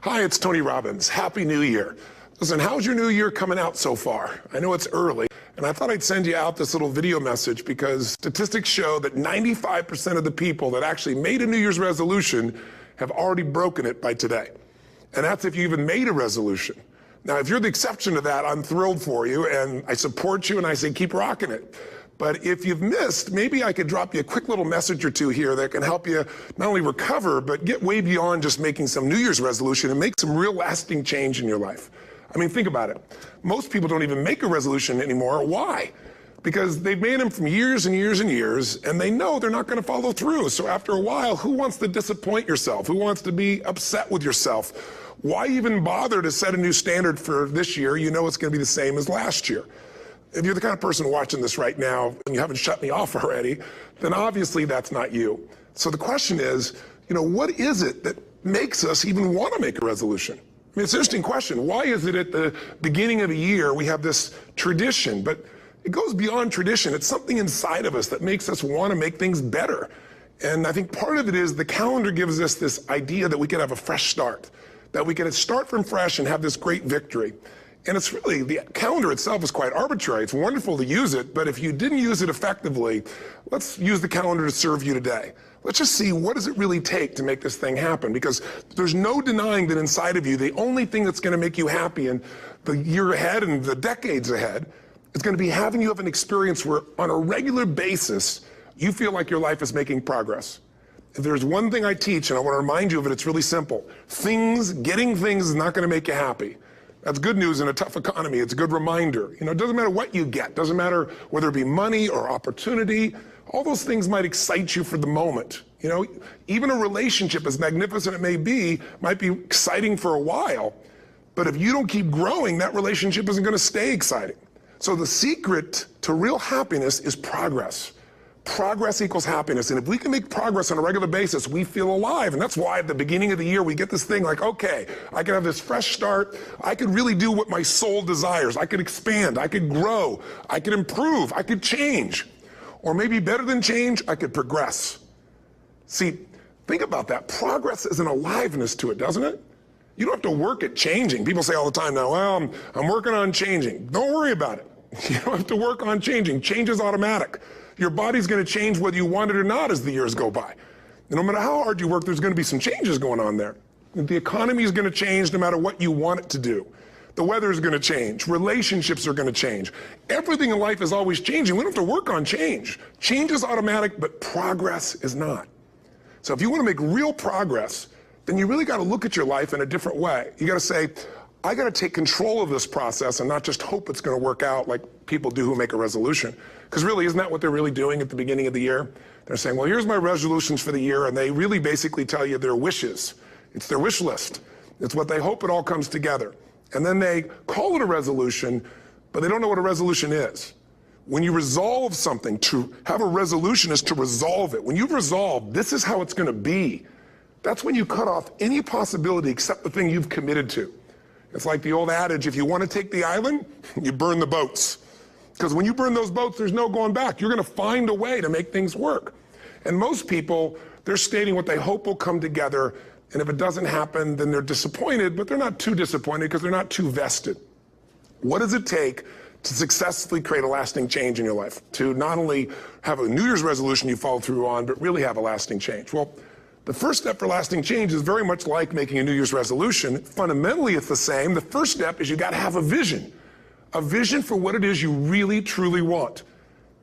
Hi, it's Tony Robbins. Happy New Year. Listen, how's your new year coming out so far? I know it's early, and I thought I'd send you out this little video message because statistics show that 95% of the people that actually made a New Year's resolution have already broken it by today. And that's if you even made a resolution. Now, if you're the exception to that, I'm thrilled for you, and I support you, and I say keep rocking it. But if you've missed, maybe I could drop you a quick little message or two here that can help you not only recover, but get way beyond just making some New Year's resolution and make some real lasting change in your life. I mean, think about it. Most people don't even make a resolution anymore. Why? Because they've made them from years and years and years, and they know they're not going to follow through. So after a while, who wants to disappoint yourself? Who wants to be upset with yourself? Why even bother to set a new standard for this year? You know it's going to be the same as last year. If you're the kind of person watching this right now and you haven't shut me off already, then obviously that's not you. So the question is, what is it that makes us even want to make a resolution? I mean, it's an interesting question. Why is it at the beginning of a year we have this tradition? But it goes beyond tradition. It's something inside of us that makes us want to make things better. And I think part of it is the calendar gives us this idea that we can have a fresh start, that we can start from fresh and have this great victory. And it's really, the calendar itself is quite arbitrary. It's wonderful to use it, but if you didn't use it effectively, let's use the calendar to serve you today. Let's just see, what does it really take to make this thing happen? Because there's no denying that inside of you, the only thing that's going to make you happy in the year ahead and the decades ahead is going to be having you have an experience where on a regular basis, you feel like your life is making progress. If there's one thing I teach, and I want to remind you of it, it's really simple. Getting things is not going to make you happy. That's good news in a tough economy. It's a good reminder. It doesn't matter what you get. Doesn't matter whether it be money or opportunity. All those things might excite you for the moment. Even a relationship, as magnificent it may be, might be exciting for a while. But if you don't keep growing, that relationship isn't going to stay exciting. So the secret to real happiness is progress. Progress equals happiness. And if we can make progress on a regular basis, we feel alive. And that's why at the beginning of the year, we get this thing like, okay, I can have this fresh start. I could really do what my soul desires. I could expand. I could grow. I could improve. I could change. Or maybe better than change, I could progress. See, think about that. Progress is an aliveness to it, doesn't it? You don't have to work at changing. People say all the time now, well, I'm working on changing. Don't worry about it. You don't have to work on changing. Change is automatic. Your body's going to change whether you want it or not as the years go by. And no matter how hard you work, there's going to be some changes going on there. The economy is going to change no matter what you want it to do. The weather is going to change. Relationships are going to change. Everything in life is always changing. We don't have to work on change. Change is automatic, but progress is not. So if you want to make real progress, then you really got to look at your life in a different way. You got to say, I got to take control of this process and not just hope it's going to work out like people do who make a resolution. Because really, isn't that what they're really doing at the beginning of the year? They're saying, well, here's my resolutions for the year, and they really basically tell you their wishes. It's their wish list. It's what they hope it all comes together. And then they call it a resolution, but they don't know what a resolution is. When you resolve something, to have a resolution is to resolve it. When you've resolved, this is how it's going to be, that's when you cut off any possibility except the thing you've committed to. It's like the old adage, if you want to take the island, you burn the boats. Because when you burn those boats, there's no going back. You're going to find a way to make things work. And most people, they're stating what they hope will come together, and if it doesn't happen, then they're disappointed, but they're not too disappointed because they're not too vested. What does it take to successfully create a lasting change in your life? To not only have a New Year's resolution you follow through on, but really have a lasting change? Well, the first step for lasting change is very much like making a New Year's resolution. Fundamentally, it's the same. The first step is you got to have a vision for what it is you really, truly want.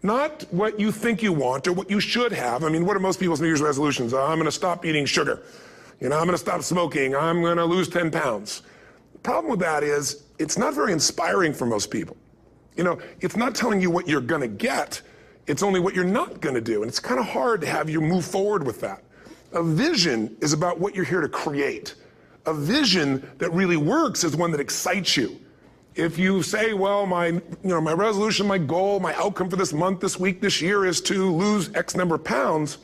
Not what you think you want or what you should have. I mean, what are most people's New Year's resolutions? I'm going to stop eating sugar. I'm going to stop smoking. I'm going to lose 10 pounds. The problem with that is it's not very inspiring for most people. It's not telling you what you're going to get. It's only what you're not going to do. And it's kind of hard to have you move forward with that. A vision is about what you're here to create. A vision that really works is one that excites you. If you say, well, my resolution, my goal, my outcome for this month, this week, this year is to lose X number of pounds,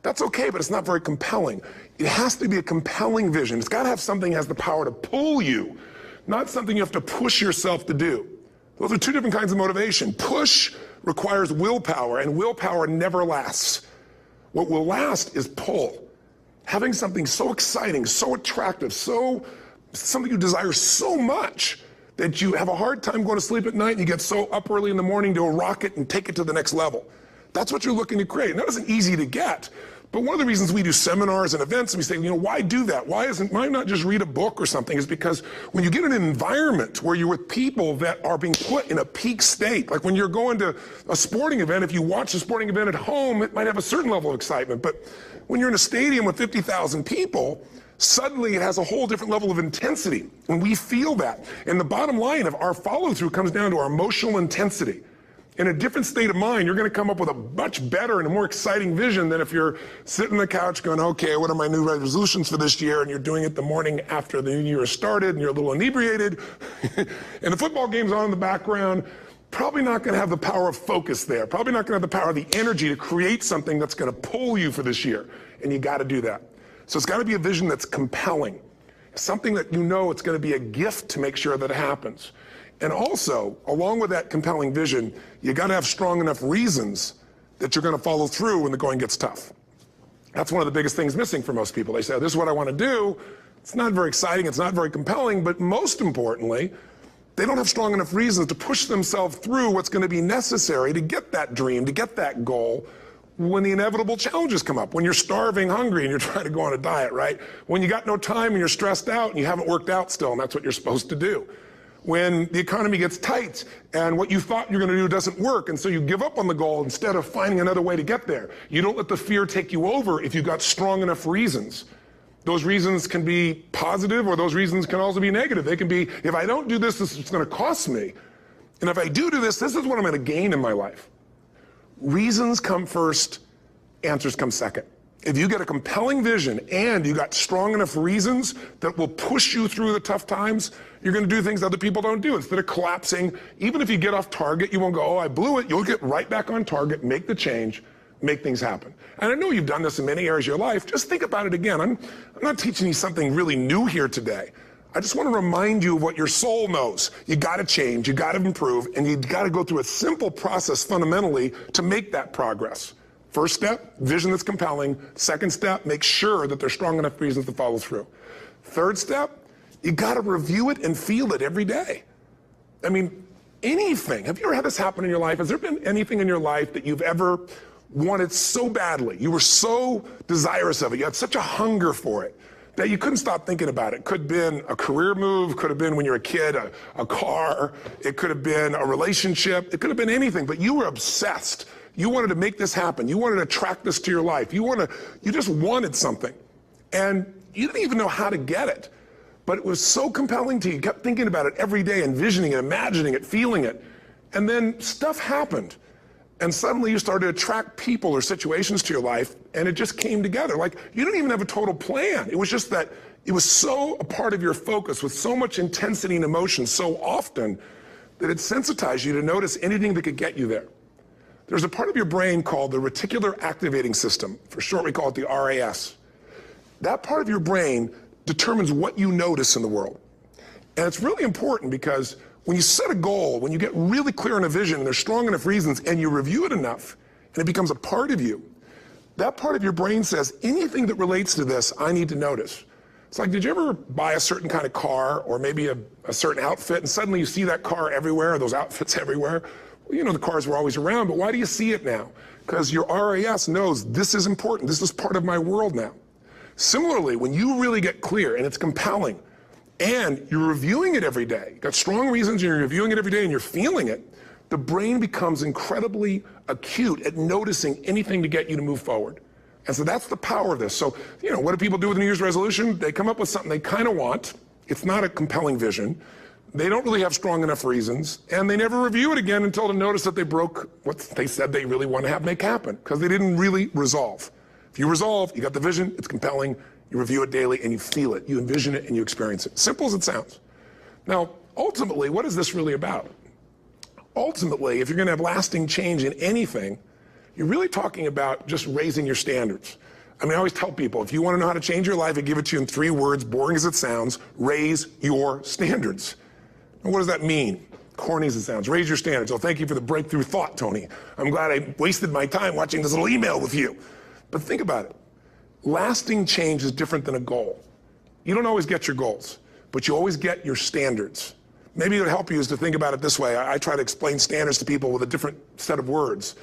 that's okay, but it's not very compelling. It has to be a compelling vision. It's got to have something that has the power to pull you, not something you have to push yourself to do. Those are two different kinds of motivation. Push requires willpower, and willpower never lasts. What will last is pull. Having something so exciting, so attractive, so something you desire so much that you have a hard time going to sleep at night and you get so up early in the morning to rock it and take it to the next level. That's what you're looking to create. And that isn't easy to get. But one of the reasons we do seminars and events and we say, why do that? Why not just read a book or something? Is because when you get in an environment where you're with people that are being put in a peak state, like when you're going to a sporting event, if you watch a sporting event at home, it might have a certain level of excitement. But when you're in a stadium with 50,000 people, suddenly it has a whole different level of intensity. And we feel that. And the bottom line of our follow-through comes down to our emotional intensity. In a different state of mind, you're going to come up with a much better and a more exciting vision than if you're sitting on the couch going, okay, what are my new resolutions for this year? And you're doing it the morning after the new year has started and you're a little inebriated and the football game's on in the background. Probably not going to have the power of focus there. Probably not going to have the power of the energy to create something that's going to pull you for this year. And you got to do that. So it's got to be a vision that's compelling. Something that it's going to be a gift to make sure that it happens. And also, along with that compelling vision, you got to have strong enough reasons that you're going to follow through when the going gets tough. That's one of the biggest things missing for most people. They say, this is what I want to do. It's not very exciting. It's not very compelling. But most importantly, they don't have strong enough reasons to push themselves through what's going to be necessary to get that dream, to get that goal, when the inevitable challenges come up, when you're starving, hungry, and you're trying to go on a diet, right? When you got no time and you're stressed out and you haven't worked out still, and that's what you're supposed to do. When the economy gets tight and what you thought you're going to do doesn't work, and so you give up on the goal instead of finding another way to get there. You don't let the fear take you over if you've got strong enough reasons. Those reasons can be positive, or those reasons can also be negative. They can be, if I don't do this, this is going to cost me. And if I do this, this is what I'm going to gain in my life. Reasons come first, answers come second. If you get a compelling vision and you got strong enough reasons that will push you through the tough times, you're going to do things other people don't do. Instead of collapsing, even if you get off target, you won't go, oh, I blew it. You'll get right back on target, make the change, make things happen. And I know you've done this in many areas of your life. Just think about it again. I'm not teaching you something really new here today. I just want to remind you of what your soul knows. You got to change, you got to improve, and you got to go through a simple process fundamentally to make that progress. First step, vision that's compelling. Second step, make sure that there's strong enough reasons to follow through. Third step, you got to review it and feel it every day. I mean, anything. Have you ever had this happen in your life? Has there been anything in your life that you've ever wanted so badly? You were so desirous of it. You had such a hunger for it that you couldn't stop thinking about it. Could have been a career move, could have been when you were a kid, a car, it could have been a relationship, it could have been anything, but you were obsessed. You wanted to make this happen. You wanted to attract this to your life. You just wanted something. And you didn't even know how to get it. But it was so compelling to you. You kept thinking about it every day, envisioning it, imagining it, feeling it. And then stuff happened. And suddenly you started to attract people or situations to your life, and it just came together. Like, you didn't even have a total plan. It was just that it was so a part of your focus with so much intensity and emotion so often that it sensitized you to notice anything that could get you there. There's a part of your brain called the reticular activating system. For short, we call it the RAS. That part of your brain determines what you notice in the world. And it's really important because when you set a goal, when you get really clear on a vision and there's strong enough reasons and you review it enough and it becomes a part of you, that part of your brain says, anything that relates to this, I need to notice. It's like, did you ever buy a certain kind of car or maybe a certain outfit and suddenly you see that car everywhere or those outfits everywhere? Well, the cars were always around, but why do you see it now? Because your RAS knows this is important. This is part of my world now. Similarly, when you really get clear and it's compelling and you're reviewing it every day, you've got strong reasons, and you're reviewing it every day and you're feeling it, the brain becomes incredibly acute at noticing anything to get you to move forward. And so that's the power of this. So, what do people do with a New Year's resolution? They come up with something they kind of want. It's not a compelling vision. They don't really have strong enough reasons, and they never review it again until to notice that they broke what they said they really want to make happen, because they didn't really resolve. If you resolve, you got the vision, it's compelling, you review it daily, and you feel it, you envision it, and you experience it. Simple as it sounds. Now, ultimately, what is this really about? Ultimately, if you're going to have lasting change in anything, you're really talking about just raising your standards. I always tell people, if you want to know how to change your life, I give it to you in 3 words, boring as it sounds: raise your standards. And what does that mean? Corny as it sounds. Raise your standards. Oh, thank you for the breakthrough thought, Tony. I'm glad I wasted my time watching this little email with you. But think about it. Lasting change is different than a goal. You don't always get your goals. but you always get your standards. Maybe it would help you is to think about it this way. I try to explain standards to people with a different set of words.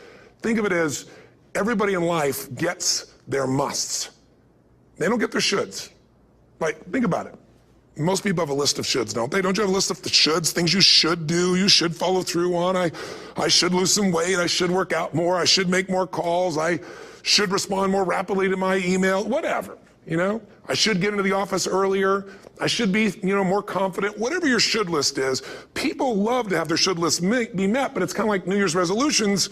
Think of it as everybody in life gets their musts. They don't get their shoulds. Like, think about it. Most people have a list of shoulds, don't they? Don't you have a list of the shoulds, things you should do, you should follow through on? I should lose some weight, I should work out more, I should make more calls, I should respond more rapidly to my email, whatever, you know? I should get into the office earlier, I should be, more confident. Whatever your should list is, people love to have their should list be met, but it's kind of like New Year's resolutions.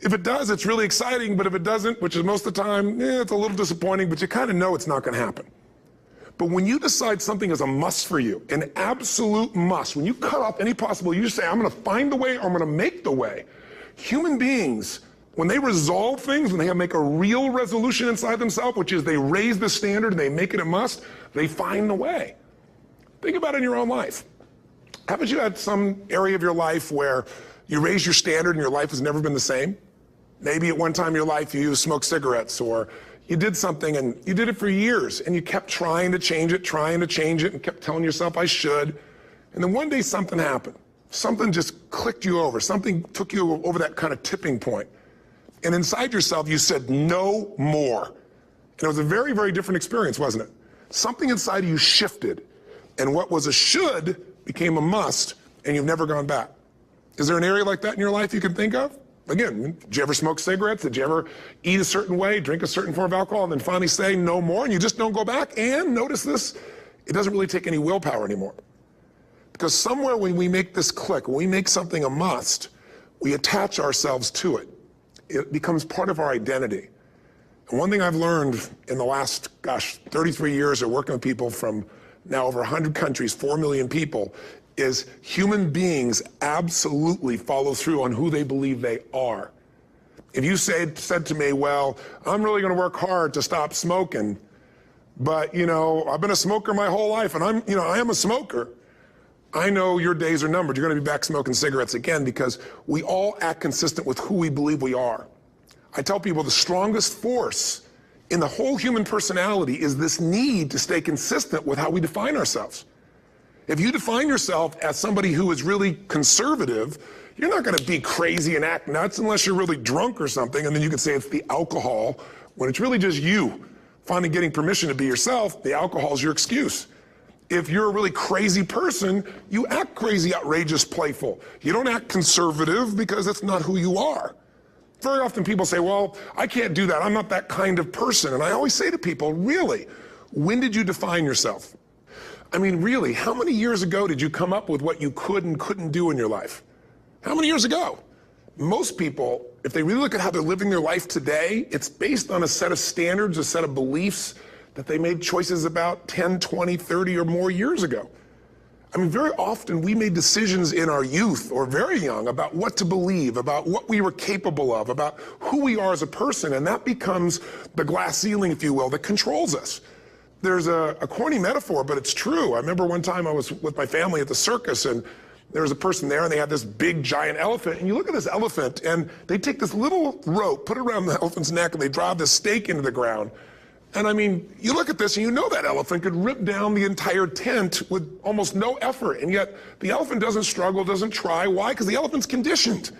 If it does, it's really exciting, but if it doesn't, which is most of the time, it's a little disappointing, but you kind of know it's not going to happen. But when you decide something is a must for you, an absolute must, when you cut off any possible, you say, I'm going to find the way or I'm going to make the way. Human beings, when they resolve things, when they make a real resolution inside themselves, which is they raise the standard and they make it a must, they find the way. Think about it in your own life. Haven't you had some area of your life where you raise your standard and your life has never been the same? Maybe at one time in your life you smoked cigarettes, or you did something and you did it for years and you kept trying to change it and kept telling yourself I should. And then one day something happened. Something just clicked you over. Something took you over that kind of tipping point. And inside yourself you said no more. And it was a very, very different experience, wasn't it? Something inside of you shifted and what was a should became a must, and you've never gone back. Is there an area like that in your life you can think of? Again, did you ever smoke cigarettes? Did you ever eat a certain way, drink a certain form of alcohol, and then finally say no more, and you just don't go back? And notice this, it doesn't really take any willpower anymore. Because somewhere when we make this click, when we make something a must, we attach ourselves to it. It becomes part of our identity. And one thing I've learned in the last, 33 years of working with people from now over 100 countries, 4 million people, is human beings absolutely follow through on who they believe they are. If you said to me, well, I'm really going to work hard to stop smoking, but I've been a smoker my whole life and I am a smoker. I know your days are numbered. You're going to be back smoking cigarettes again, because we all act consistent with who we believe we are. I tell people the strongest force in the whole human personality is this need to stay consistent with how we define ourselves. If you define yourself as somebody who is really conservative, you're not going to be crazy and act nuts unless you're really drunk or something, and then you can say it's the alcohol, when it's really just you finally getting permission to be yourself. The alcohol is your excuse. If you're a really crazy person, you act crazy, outrageous, playful. You don't act conservative because that's not who you are. Very often people say, well, I can't do that. I'm not that kind of person. And I always say to people, really, when did you define yourself? I mean, really, how many years ago did you come up with what you could and couldn't do in your life? How many years ago? Most people, if they really look at how they're living their life today, it's based on a set of standards, a set of beliefs that they made choices about 10, 20, 30 or more years ago. I mean, very often we made decisions in our youth or very young about what to believe, about what we were capable of, about who we are as a person, and that becomes the glass ceiling, if you will, that controls us. There's a corny metaphor, but it's true. I remember one time I was with my family at the circus, and there was a person there, and they had this big, giant elephant. And you look at this elephant, and they take this little rope, put it around the elephant's neck, and they drive this stake into the ground. And I mean, you look at this, and you know that elephant could rip down the entire tent with almost no effort. And yet, the elephant doesn't struggle, doesn't try. Why? Because the elephant's conditioned.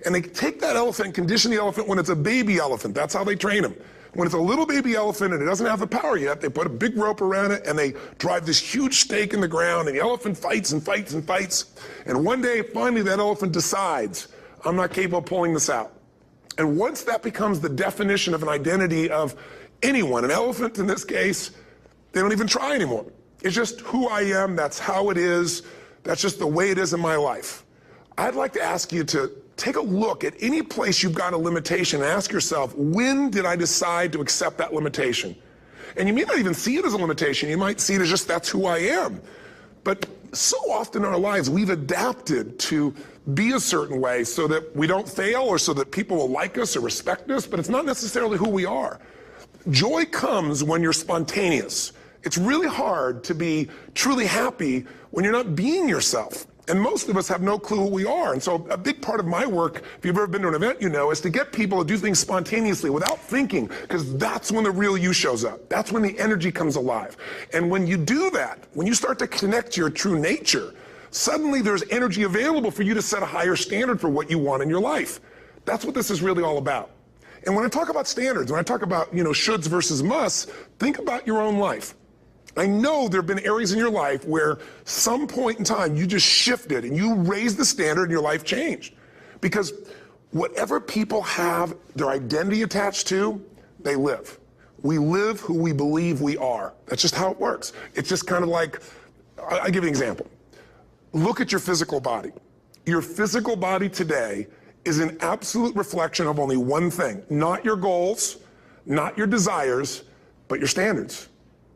And they take that elephant and condition the elephant when it's a baby elephant. That's how they train them. When it's a little baby elephant and it doesn't have the power yet, they put a big rope around it and they drive this huge stake in the ground, and the elephant fights and fights and fights. And one day, finally, that elephant decides, I'm not capable of pulling this out. And once that becomes the definition of an identity of anyone, an elephant in this case, they don't even try anymore. It's just who I am, that's how it is, that's just the way it is in my life. I'd like to ask you to take a look at any place you've got a limitation and ask yourself, when did I decide to accept that limitation? And you may not even see it as a limitation. You might see it as just that's who I am. But so often in our lives, we've adapted to be a certain way so that we don't fail or so that people will like us or respect us, but it's not necessarily who we are. Joy comes when you're spontaneous. It's really hard to be truly happy when you're not being yourself. And most of us have no clue who we are. And so a big part of my work, if you've ever been to an event, you know, is to get people to do things spontaneously without thinking, because that's when the real you shows up. That's when the energy comes alive. And when you do that, when you start to connect to your true nature, suddenly there's energy available for you to set a higher standard for what you want in your life. That's what this is really all about. And when I talk about standards, when I talk about, you know, shoulds versus musts, think about your own life. I know there have been areas in your life where some point in time you just shifted and you raised the standard and your life changed. Because whatever people have their identity attached to, they live. We live who we believe we are. That's just how it works. It's just kind of like, I'll give you an example. Look at your physical body. Your physical body today is an absolute reflection of only one thing, not your goals, not your desires, but your standards.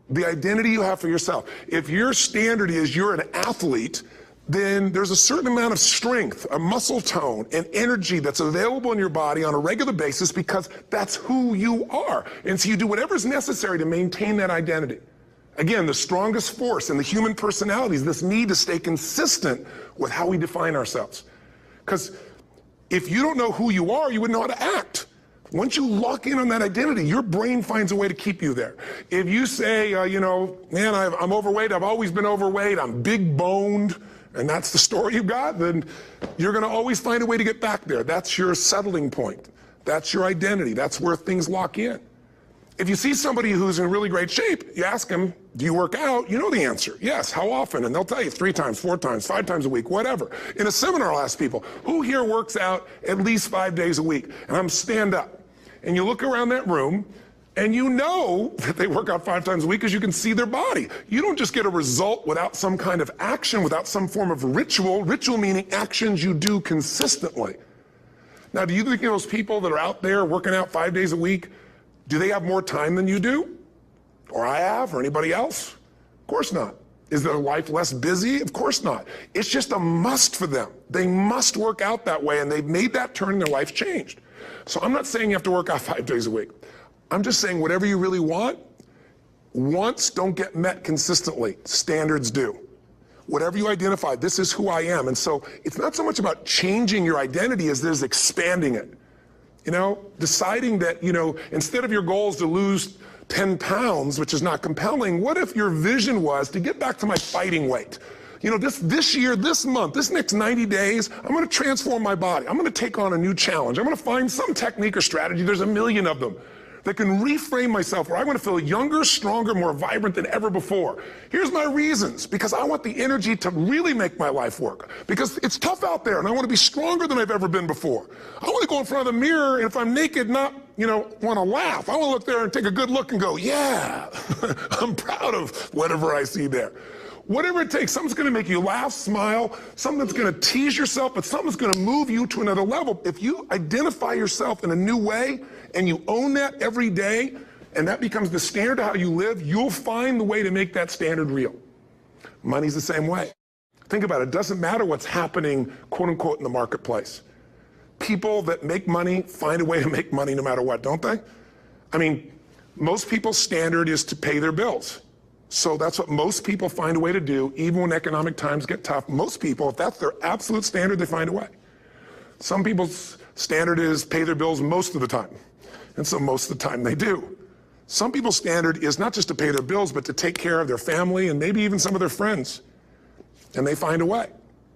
The identity you have for yourself. If your standard is you're an athlete, then there's a certain amount of strength, a muscle tone, and energy that's available in your body on a regular basis because that's who you are. And so you do whatever's necessary to maintain that identity. Again, the strongest force in the human personality is this need to stay consistent with how we define ourselves. Because if you don't know who you are, you wouldn't know how to act. Once you lock in on that identity, your brain finds a way to keep you there. If you say, you know, man, I'm overweight, I've always been overweight, I'm big boned, and that's the story you got, then you're gonna always find a way to get back there. That's your settling point. That's your identity. That's where things lock in. If you see somebody who's in really great shape, you ask them, do you work out? You know the answer. Yes, how often? And they'll tell you 3 times, 4 times, 5 times a week, whatever. In a seminar, I'll ask people, who here works out at least 5 days a week? And I'm stand up. And you look around that room, and you know that they work out 5 times a week because you can see their body. You don't just get a result without some kind of action, without some form of ritual. Ritual meaning actions you do consistently. Now, do you think those people that are out there working out 5 days a week, do they have more time than you do? Or I have, or anybody else? Of course not. Is their life less busy? Of course not. It's just a must for them. They must work out that way, and they've made that turn and their life's changed. So I'm not saying you have to work out 5 days a week. I'm just saying whatever you really want, wants don't get met consistently. Standards do. Whatever you identify, this is who I am. And so it's not so much about changing your identity as it is expanding it. You know, deciding that, you know, instead of your goal is to lose 10 pounds, which is not compelling, what if your vision was to get back to my fighting weight? You know, this year, this month, this next 90 days, I'm going to transform my body. I'm going to take on a new challenge. I'm going to find some technique or strategy, there's a million of them, that can reframe myself where I want to feel younger, stronger, more vibrant than ever before. Here's my reasons. Because I want the energy to really make my life work. Because it's tough out there, and I want to be stronger than I've ever been before. I want to go in front of the mirror, and if I'm naked, not, you know, want to laugh. I want to look there and take a good look and go, yeah, I'm proud of whatever I see there. Whatever it takes, something's going to make you laugh, smile, something that's going to tease yourself, but something's going to move you to another level. If you identify yourself in a new way and you own that every day, and that becomes the standard of how you live, you'll find the way to make that standard real. Money's the same way. Think about it. It doesn't matter what's happening, quote unquote, in the marketplace. People that make money find a way to make money no matter what, don't they? I mean, most people's standard is to pay their bills. So that's what most people find a way to do, even when economic times get tough. Most people, if that's their absolute standard, they find a way. Some people's standard is pay their bills most of the time. And so most of the time they do. Some people's standard is not just to pay their bills, but to take care of their family and maybe even some of their friends. And they find a way.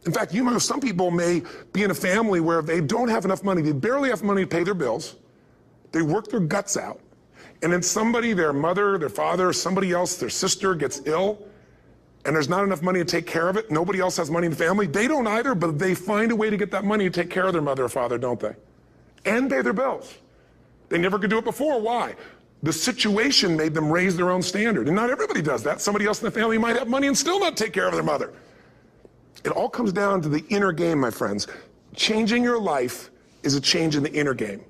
In fact, you know, some people may be in a family where they don't have enough money. They barely have money to pay their bills. They work their guts out. And then somebody, their mother, their father, somebody else, their sister gets ill, and there's not enough money to take care of it. Nobody else has money in the family. They don't either, but they find a way to get that money to take care of their mother or father, don't they? And pay their bills. They never could do it before. Why? The situation made them raise their own standard. And not everybody does that. Somebody else in the family might have money and still not take care of their mother. It all comes down to the inner game, my friends. Changing your life is a change in the inner game.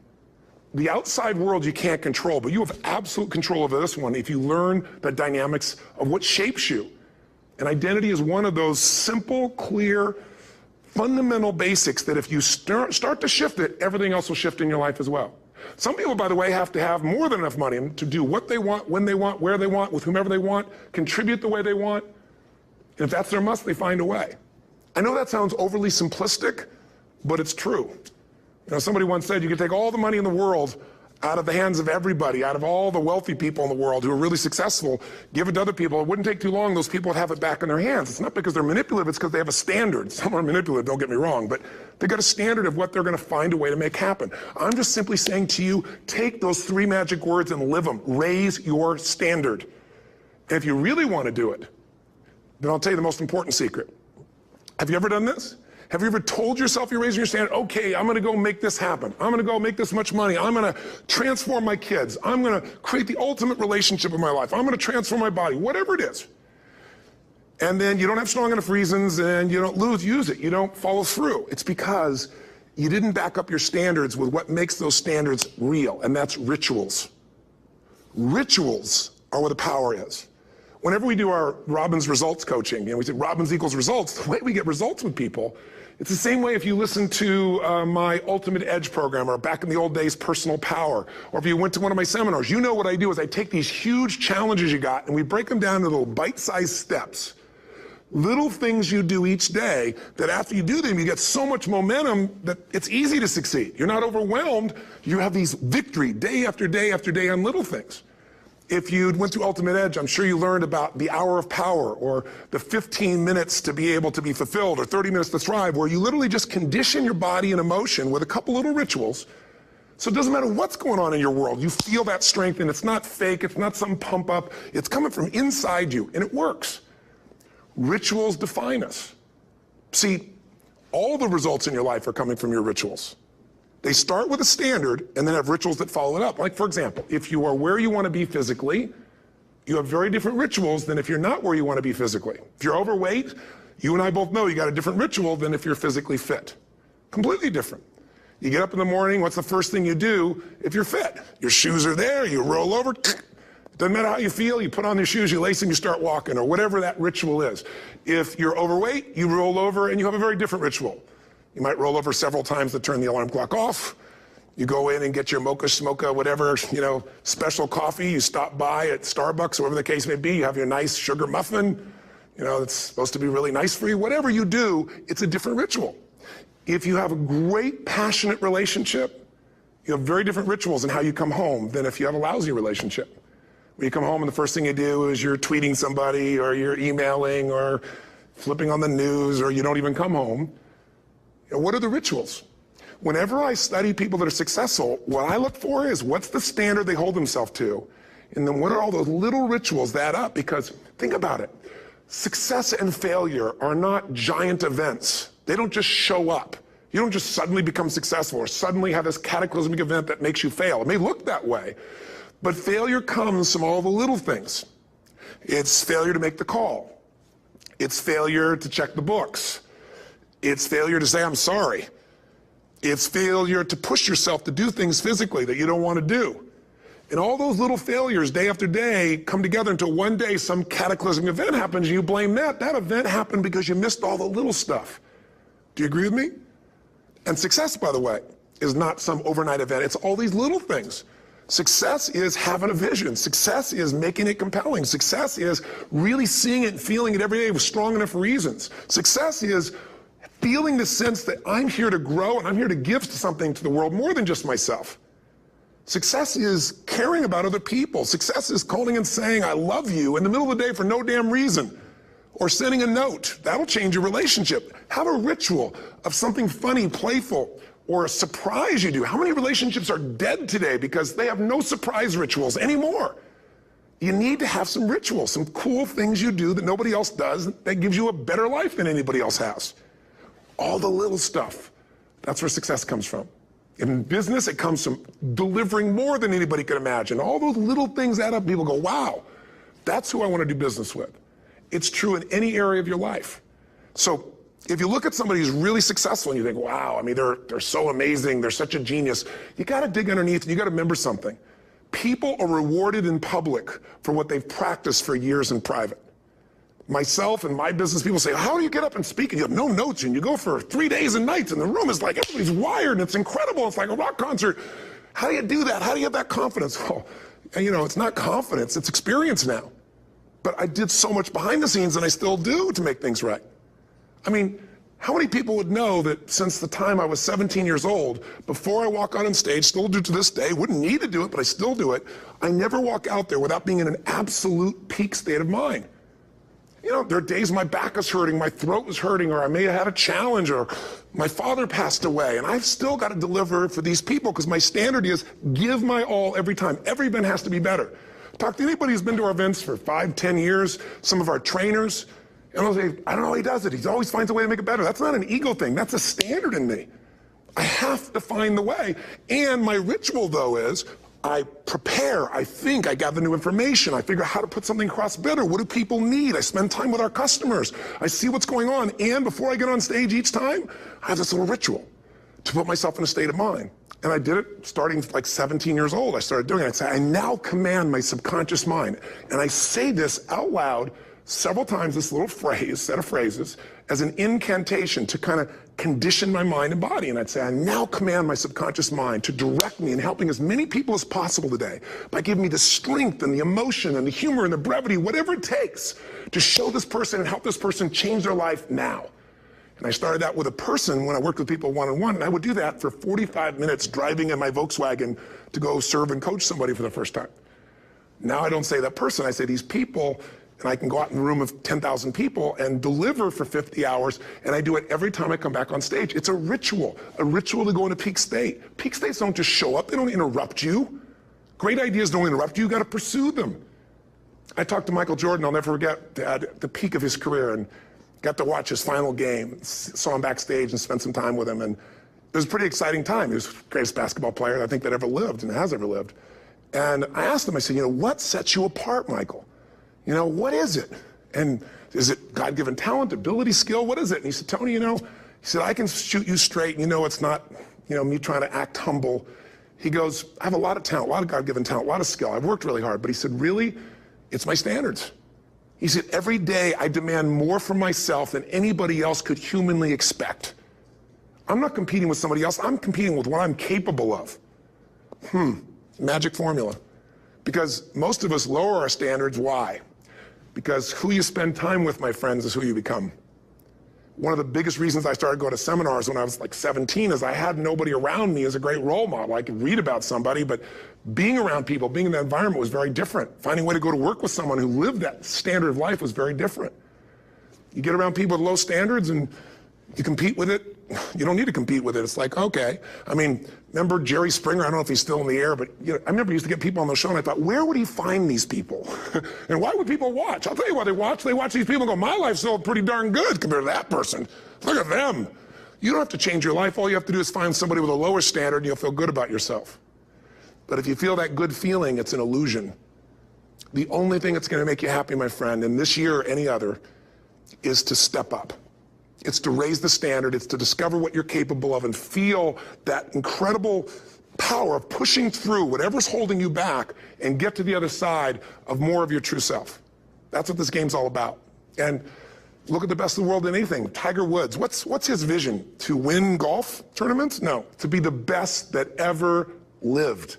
The outside world you can't control, but you have absolute control over this one if you learn the dynamics of what shapes you. And identity is one of those simple, clear, fundamental basics that if you start to shift it, everything else will shift in your life as well. Some people, by the way, have to have more than enough money to do what they want, when they want, where they want, with whomever they want, contribute the way they want. And if that's their must, they find a way. I know that sounds overly simplistic, but it's true. You know, somebody once said you could take all the money in the world out of the hands of everybody, out of all the wealthy people in the world who are really successful, give it to other people. It wouldn't take too long, those people would have it back in their hands. It's not because they're manipulative, it's because they have a standard. Some are manipulative, don't get me wrong, but they've got a standard of what they're gonna find a way to make happen. I'm just simply saying to you, take those 3 magic words and live them. Raise your standard. And if you really wanna do it, then I'll tell you the most important secret. Have you ever done this? Have you ever told yourself you're raising your standard? Okay, I'm gonna go make this happen. I'm gonna go make this much money. I'm gonna transform my kids. I'm gonna create the ultimate relationship in my life. I'm gonna transform my body, whatever it is. And then you don't have strong enough reasons and you don't use it. You don't follow through. It's because you didn't back up your standards with what makes those standards real, and that's rituals. Rituals are where the power is. Whenever we do our Robbins results coaching, we say Robbins equals results, the way we get results with people, it's the same way if you listen to my Ultimate Edge program, or back in the old days, Personal Power, or if you went to one of my seminars. You know what I do is I take these huge challenges you got and we break them down into little bite-sized steps. Little things you do each day that after you do them, you get so much momentum that it's easy to succeed. You're not overwhelmed. You have these victory day after day after day on little things. If you went through Ultimate Edge, I'm sure you learned about the hour of power, or the 15 minutes to be able to be fulfilled, or 30 minutes to thrive, where you literally just condition your body and emotion with a couple little rituals. So it doesn't matter what's going on in your world, you feel that strength, and it's not fake, it's not some pump up, it's coming from inside you, and it works. Rituals define us. See, all the results in your life are coming from your rituals. They start with a standard and then have rituals that follow it up. Like, for example, if you are where you want to be physically, you have very different rituals than if you're not where you want to be physically. If you're overweight, you and I both know you got a different ritual than if you're physically fit. Completely different. You get up in the morning, what's the first thing you do if you're fit? Your shoes are there, you roll over, doesn't matter how you feel, you put on your shoes, you lace them, you start walking, or whatever that ritual is. If you're overweight, you roll over and you have a very different ritual. You might roll over several times to turn the alarm clock off. You go in and get your mocha, smocha, whatever, special coffee. You stop by at Starbucks, or whatever the case may be. You have your nice sugar muffin. It's supposed to be really nice for you. Whatever you do, it's a different ritual. If you have a great, passionate relationship, you have very different rituals in how you come home than if you have a lousy relationship. When you come home and the first thing you do is you're tweeting somebody, or you're emailing, or flipping on the news, or you don't even come home. What are the rituals? Whenever I study people that are successful, what I look for is what's the standard they hold themselves to, and then what are all those little rituals that add up? Because think about it, success and failure are not giant events. They don't just show up. You don't just suddenly become successful or suddenly have this cataclysmic event that makes you fail. It may look that way, but failure comes from all the little things. It's failure to make the call. It's failure to check the books. It's failure to say, I'm sorry. It's failure to push yourself to do things physically that you don't want to do. And all those little failures day after day come together until one day some cataclysmic event happens and you blame that. That event happened because you missed all the little stuff. Do you agree with me? And success, by the way, is not some overnight event. It's all these little things. Success is having a vision. Success is making it compelling. Success is really seeing it and feeling it every day with strong enough reasons. Success is feeling the sense that I'm here to grow and I'm here to give something to the world more than just myself. Success is caring about other people. Success is calling and saying, I love you in the middle of the day for no damn reason. Or sending a note. That'll change your relationship. Have a ritual of something funny, playful, or a surprise you do. How many relationships are dead today because they have no surprise rituals anymore? You need to have some rituals, some cool things you do that nobody else does that gives you a better life than anybody else has. All the little stuff. That's where success comes from. In business, it comes from delivering more than anybody could imagine. All those little things add up. People go, wow, that's who I want to do business with. It's true in any area of your life. So if you look at somebody who's really successful and you think, wow, they're so amazing, they're such a genius, you got to dig underneath and you got to remember something. People are rewarded in public for what they've practiced for years in private. Myself and my business people say, how do you get up and speak? And you have no notes and you go for 3 days and nights and the room is like, everybody's wired and it's incredible. It's like a rock concert. How do you do that? How do you have that confidence? Well, it's not confidence, it's experience now. But I did so much behind the scenes and I still do to make things right. How many people would know that since the time I was 17 years old, before I walk on stage, still do to this day, wouldn't need to do it, but I still do it, I never walk out there without being in an absolute peak state of mind. You know, there are days my back is hurting, my throat was hurting, or I may have had a challenge, or my father passed away, and I've still got to deliver for these people because my standard is give my all every time. Every event has to be better. Talk to anybody who's been to our events for 5, 10 years, some of our trainers, and they'll say, I don't know how he does it. He always finds a way to make it better. That's not an ego thing. That's a standard in me. I have to find the way. And my ritual, though, is I prepare, I think, I gather new information, I figure out how to put something across better. What do people need? I spend time with our customers. I see what's going on. And before I get on stage each time, I have this little ritual to put myself in a state of mind. And I did it starting like 17 years old. I started doing it. I'd say, I now command my subconscious mind. And I say this out loud several times, this little phrase, set of phrases, as an incantation to kind of condition my mind and body. And I'd say, I now command my subconscious mind to direct me in helping as many people as possible today by giving me the strength and the emotion and the humor and the brevity, whatever it takes to show this person and help this person change their life now. And I started that with a person when I worked with people one-on-one, and I would do that for 45 minutes driving in my Volkswagen to go serve and coach somebody for the first time. Now I don't say that person, I say these people, and I can go out in a room of 10,000 people and deliver for 50 hours, and I do it every time I come back on stage. It's a ritual to go into peak state. Peak states don't just show up, they don't interrupt you. Great ideas don't interrupt you, you gotta pursue them. I talked to Michael Jordan, I'll never forget, at the peak of his career, and got to watch his final game, saw him backstage and spent some time with him, and it was a pretty exciting time. He was the greatest basketball player I think that ever lived and has ever lived. And I asked him, I said, you know, what sets you apart, Michael? You know, what is it? And is it God-given talent, ability, skill? What is it? And he said, Tony, you know, he said, I can shoot you straight, and you know it's not, you know, me trying to act humble. He goes, I have a lot of talent, a lot of God-given talent, a lot of skill. I've worked really hard, but he said, really, it's my standards. He said, every day I demand more from myself than anybody else could humanly expect. I'm not competing with somebody else, I'm competing with what I'm capable of. Magic formula. Because most of us lower our standards, why? Because who you spend time with, my friends, is who you become. One of the biggest reasons I started going to seminars when I was like 17 is I had nobody around me as a great role model. I could read about somebody, but being around people, being in that environment was very different. Finding a way to go to work with someone who lived that standard of life was very different. You get around people with low standards and you compete with it. You don't need to compete with it. It's like, okay. I mean, remember Jerry Springer? I don't know if he's still in the air, but you know, I remember he used to get people on the show and I thought, where would he find these people? And why would people watch? I'll tell you why they watch. They watch these people and go, my life's still pretty darn good compared to that person. Look at them. You don't have to change your life. All you have to do is find somebody with a lower standard and you'll feel good about yourself. But if you feel that good feeling, it's an illusion. The only thing that's going to make you happy, my friend, and this year or any other, is to step up. It's to raise the standard. It's to discover what you're capable of and feel that incredible power of pushing through whatever's holding you back and get to the other side of more of your true self. That's what this game's all about. And look at the best of the world in anything. Tiger Woods, what's his vision? To win golf tournaments? No, to be the best that ever lived.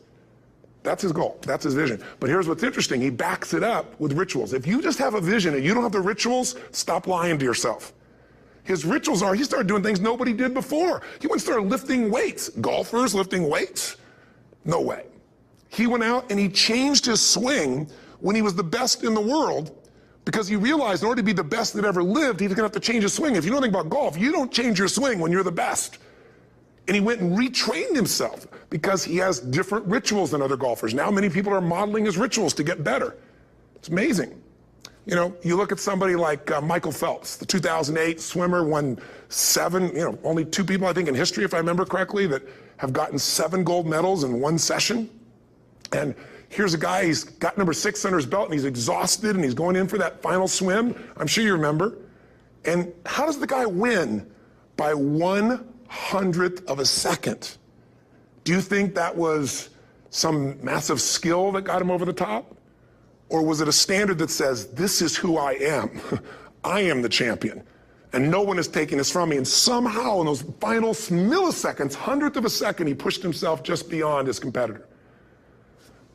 That's his goal, that's his vision. But here's what's interesting, he backs it up with rituals. If you just have a vision and you don't have the rituals, stop lying to yourself. His rituals are, he started doing things nobody did before. He went and started lifting weights. Golfers lifting weights? No way. He went out and he changed his swing when he was the best in the world because he realized in order to be the best that ever lived, he was gonna have to change his swing. If you know anything about golf, you don't change your swing when you're the best. And he went and retrained himself because he has different rituals than other golfers. Now many people are modeling his rituals to get better. It's amazing. You know, you look at somebody like Michael Phelps, the 2008 swimmer, won 7, you know, only 2 people I think in history, if I remember correctly, that have gotten 7 gold medals in one session. And here's a guy, he's got number 6 under his belt and he's exhausted and he's going in for that final swim. I'm sure you remember. And how does the guy win? By 1/100th of a second. Do you think that was some massive skill that got him over the top? Or was it a standard that says, this is who I am? I am the champion. And no one is taking this from me. And somehow in those final milliseconds, 100th of a second, he pushed himself just beyond his competitor.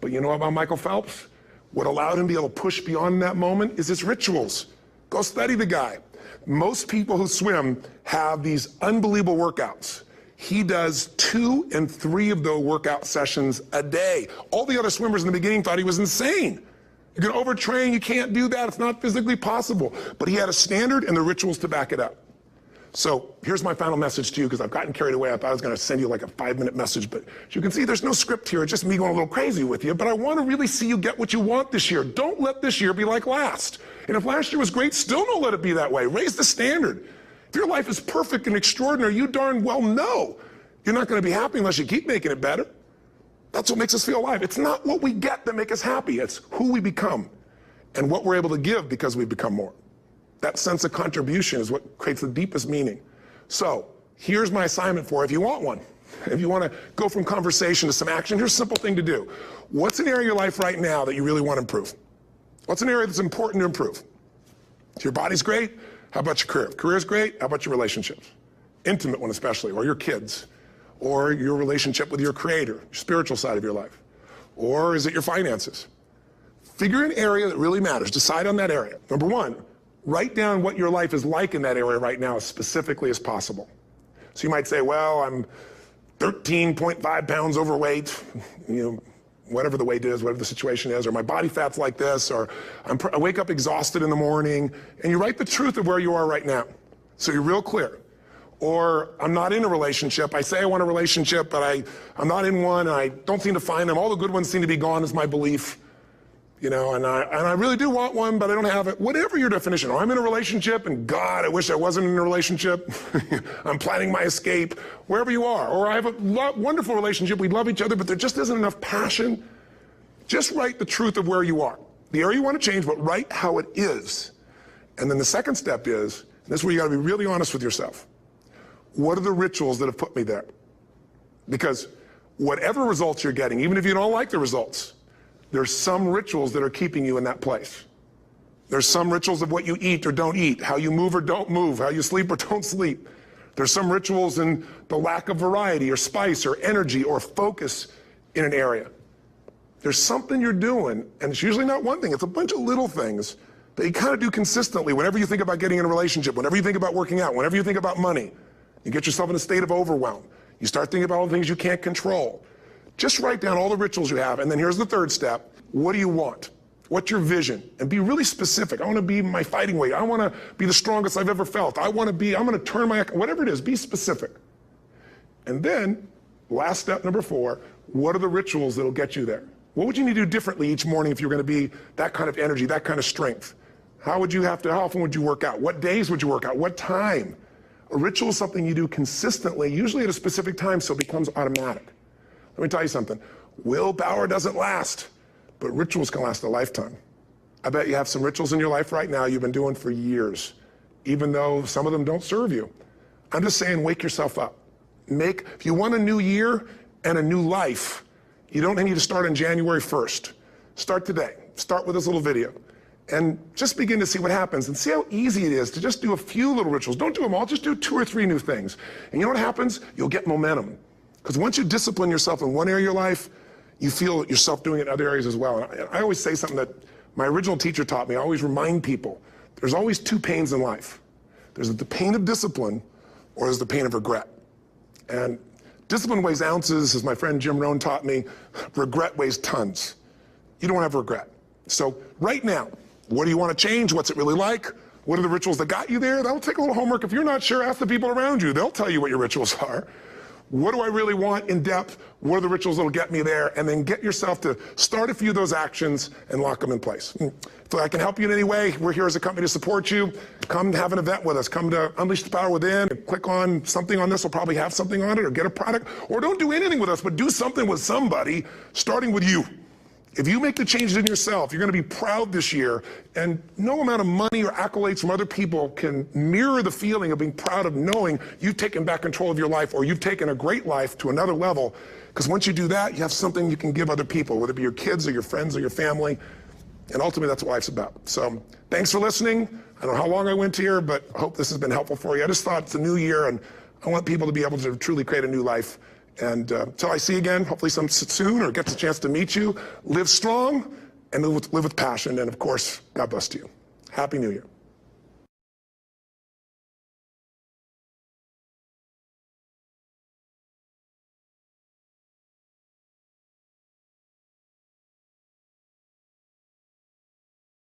But you know about Michael Phelps? What allowed him to be able to push beyond that moment is his rituals. Go study the guy. Most people who swim have these unbelievable workouts. He does 2 and 3 of those workout sessions a day. All the other swimmers in the beginning thought he was insane. You're going to overtrain, you can't do that, it's not physically possible. But he had a standard and the rituals to back it up. So here's my final message to you, because I've gotten carried away. I thought I was going to send you like a 5-minute message, but as you can see, there's no script here. It's just me going a little crazy with you, but I want to really see you get what you want this year. Don't let this year be like last. And if last year was great, still don't let it be that way. Raise the standard. If your life is perfect and extraordinary, you darn well know you're not going to be happy unless you keep making it better. That's what makes us feel alive. It's not what we get that make us happy. It's who we become and what we're able to give because we become more. That sense of contribution is what creates the deepest meaning. So here's my assignment for you if you want one. If you want to go from conversation to some action, here's a simple thing to do. What's an area of your life right now that you really want to improve? What's an area that's important to improve? If your body's great, how about your career? If career's great, how about your relationships? Intimate one especially, or your kids, or your relationship with your creator, your spiritual side of your life. Or is it your finances? Figure an area that really matters. Decide on that area. Number one, write down what your life is like in that area right now as specifically as possible. So you might say, well, I'm 13.5 pounds overweight, whatever the weight is, whatever the situation is, or my body fat's like this, or I wake up exhausted in the morning, and you write the truth of where you are right now. So you're real clear. Or I'm not in a relationship. I say I want a relationship, but I'm not in one, and I don't seem to find them. All the good ones seem to be gone is my belief. And I really do want one, but I don't have it. Whatever your definition. Or I'm in a relationship, and God, I wish I wasn't in a relationship. I'm planning my escape, wherever you are. Or I have a wonderful relationship, we love each other, but there just isn't enough passion. Just write the truth of where you are. The area you want to change, but write how it is. And then the second step is, and this is where you got to be really honest with yourself. What are the rituals that have put me there? Because whatever results you're getting, even if you don't like the results, there's some rituals that are keeping you in that place. There's some rituals of what you eat or don't eat, how you move or don't move, how you sleep or don't sleep. There's some rituals in the lack of variety or spice or energy or focus in an area. There's something you're doing, and it's usually not one thing, it's a bunch of little things that you kind of do consistently whenever you think about getting in a relationship, whenever you think about working out, whenever you think about money. You get yourself in a state of overwhelm. You start thinking about all the things you can't control. Just write down all the rituals you have, and then here's the third step. What do you want? What's your vision? And be really specific. I want to be my fighting weight. I want to be the strongest I've ever felt. I'm going to turn whatever it is, be specific. And then, last step, number 4, what are the rituals that'll get you there? What would you need to do differently each morning if you're going to be that kind of energy, that kind of strength? How often would you work out? What days would you work out? What time? A ritual is something you do consistently, usually at a specific time, so it becomes automatic. Let me tell you something. Willpower doesn't last, but rituals can last a lifetime. I bet you have some rituals in your life right now you've been doing for years, even though some of them don't serve you. I'm just saying, wake yourself up. If you want a new year and a new life, you don't need to start on January 1st. Start today. Start with this little video. And just begin to see what happens and see how easy it is to just do a few little rituals. Don't do them all, just do 2 or 3 new things. And you know what happens? You'll get momentum. Because once you discipline yourself in one area of your life, you feel yourself doing it in other areas as well. And I always say something that my original teacher taught me. I always remind people, there's always 2 pains in life. There's the pain of discipline, or there's the pain of regret. And discipline weighs ounces, as my friend Jim Rohn taught me. Regret weighs tons. You don't have regret. So right now, what do you want to change? What's it really like? What are the rituals that got you there? That'll take a little homework. If you're not sure, ask the people around you. They'll tell you what your rituals are. What do I really want in depth? What are the rituals that'll get me there? And then get yourself to start a few of those actions and lock them in place. If I can help you in any way, we're here as a company to support you. Come have an event with us. Come to Unleash the Power Within. Click on something on this. We'll probably have something on it, or get a product. Or don't do anything with us, but do something with somebody, starting with you. If you make the changes in yourself, you're going to be proud this year, and no amount of money or accolades from other people can mirror the feeling of being proud of knowing you've taken back control of your life, or you've taken a great life to another level. Because once you do that, you have something you can give other people, whether it be your kids or your friends or your family. And ultimately, that's what life's about. So thanks for listening. I don't know how long I went here, but I hope this has been helpful for you. I just thought it's a new year, and I want people to be able to truly create a new life. And until I see you again, hopefully soon, or gets a chance to meet you, live strong and live with passion. And of course, God bless you. Happy New Year.